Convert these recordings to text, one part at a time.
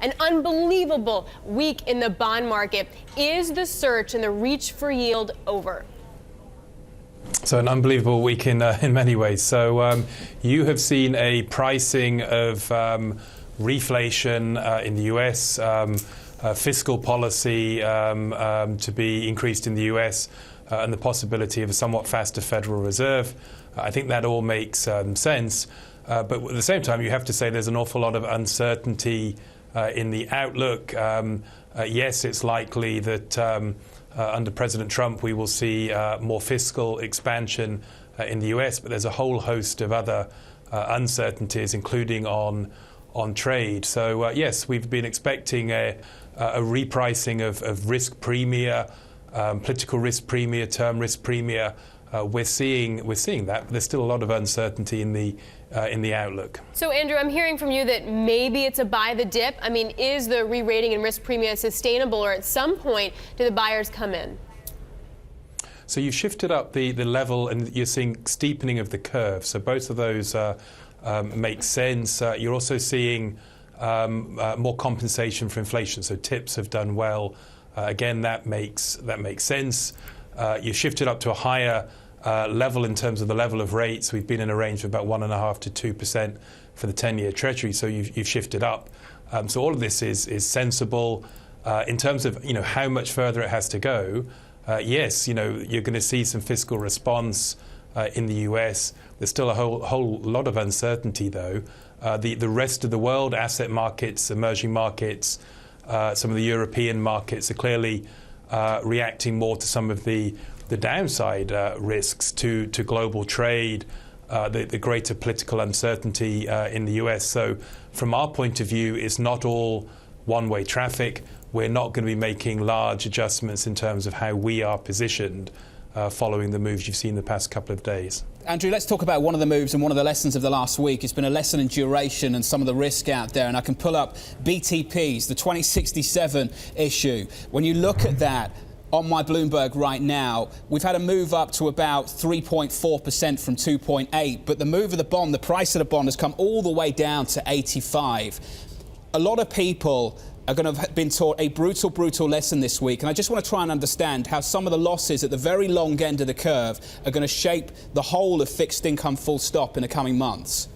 an unbelievable week in the bond market. Is the search and the reach for yield over? So an unbelievable week in many ways. So you have seen a pricing of reflation in the US, fiscal policy to be increased in the US, and the possibility of a somewhat faster Federal Reserve. I think that all makes sense. But at the same time, you have to say there's an awful lot of uncertainty in the outlook. Yes, it's likely that under President Trump we will see more fiscal expansion in the US, but there's a whole host of other uncertainties, including on trade. So yes, we've been expecting a repricing of risk premia, political risk premia, term risk premia. We're seeing that, but there's still a lot of uncertainty in the outlook. So Andrew, I'm hearing from you that maybe it's a buy the dip. I mean, is the re-rating and risk premia sustainable, or at some point do the buyers come in? So you've shifted up the level, and you're seeing steepening of the curve. So both of those make sense. You're also seeing more compensation for inflation. So tips have done well. Again, that makes sense. You shifted up to a higher level in terms of the level of rates. We've been in a range of about 1.5% to 2% for the 10-year Treasury. So you've shifted up. So all of this is sensible. In terms of how much further it has to go, yes, you're going to see some fiscal response in the US. There's still a whole lot of uncertainty, though. The rest of the world, asset markets, emerging markets, some of the European markets are clearly reacting more to some of the downside risks to global trade, the greater political uncertainty in the US. So from our point of view, it's not all one-way traffic. We're not going to be making large adjustments in terms of how we are positioned following the moves you've seen the past couple of days. Andrew, let's talk about one of the moves and one of the lessons of the last week. It's been a lesson in duration and some of the risk out there. And I can pull up BTPs, the 2067 issue. When you look at that on my Bloomberg right now, we've had a move up to about 3.4% from 2.8. But the move of the bond, the price of the bond has come all the way down to 85. A lot of people are going to have been taught a brutal lesson this week. And I just want to try and understand how some of the losses at the very long end of the curve are going to shape the whole of fixed income full stop in the coming months.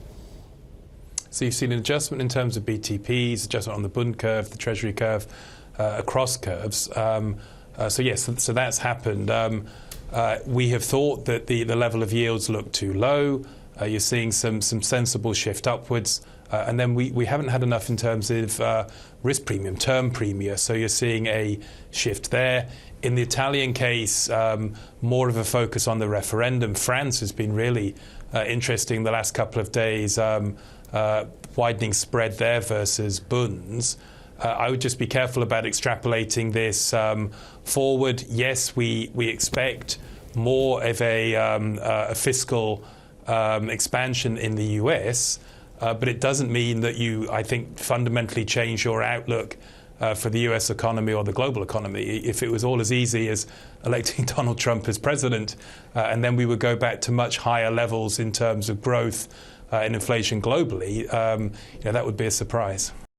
So you've seen an adjustment in terms of BTPs, adjustment on the Bund curve, the Treasury curve, across curves. So yes, so that's happened. We have thought that the level of yields look too low. You're seeing some sensible shift upwards. And then we haven't had enough in terms of risk premium, term premia, so you're seeing a shift there. In the Italian case, more of a focus on the referendum. France has been really interesting the last couple of days, widening spread there versus bunds. I would just be careful about extrapolating this forward. Yes, we expect more of a fiscal expansion in the US, but it doesn't mean that you, I think, fundamentally change your outlook for the US economy or the global economy. If it was all as easy as electing Donald Trump as president, and then we would go back to much higher levels in terms of growth and inflation globally, that would be a surprise.